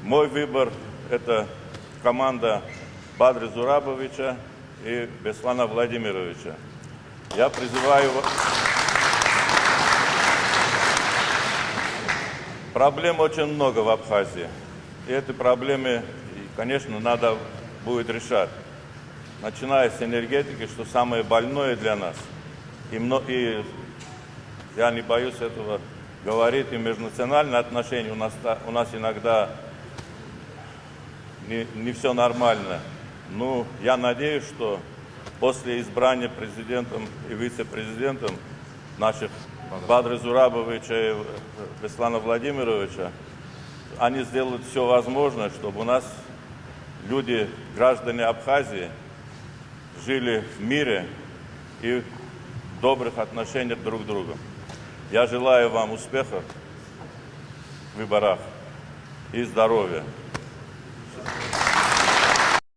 Мой выбор – это команда Бадры Зурабовича и Беслана Владимировича. Я призываю вас... Проблем очень много в Абхазии. И эти проблемы, конечно, надо будет решать. Начиная с энергетики, что самое больное для нас. И я не боюсь этого говорить, и межнациональные отношения у нас иногда не все нормально. Но я надеюсь, что после избрания президентом и вице-президентом наших Бадры Зурабовича и Беслана Владимировича, они сделают все возможное, чтобы у нас люди, граждане Абхазии, жили в мире и в добрых отношениях друг к другу. Я желаю вам успехов в выборах и здоровья.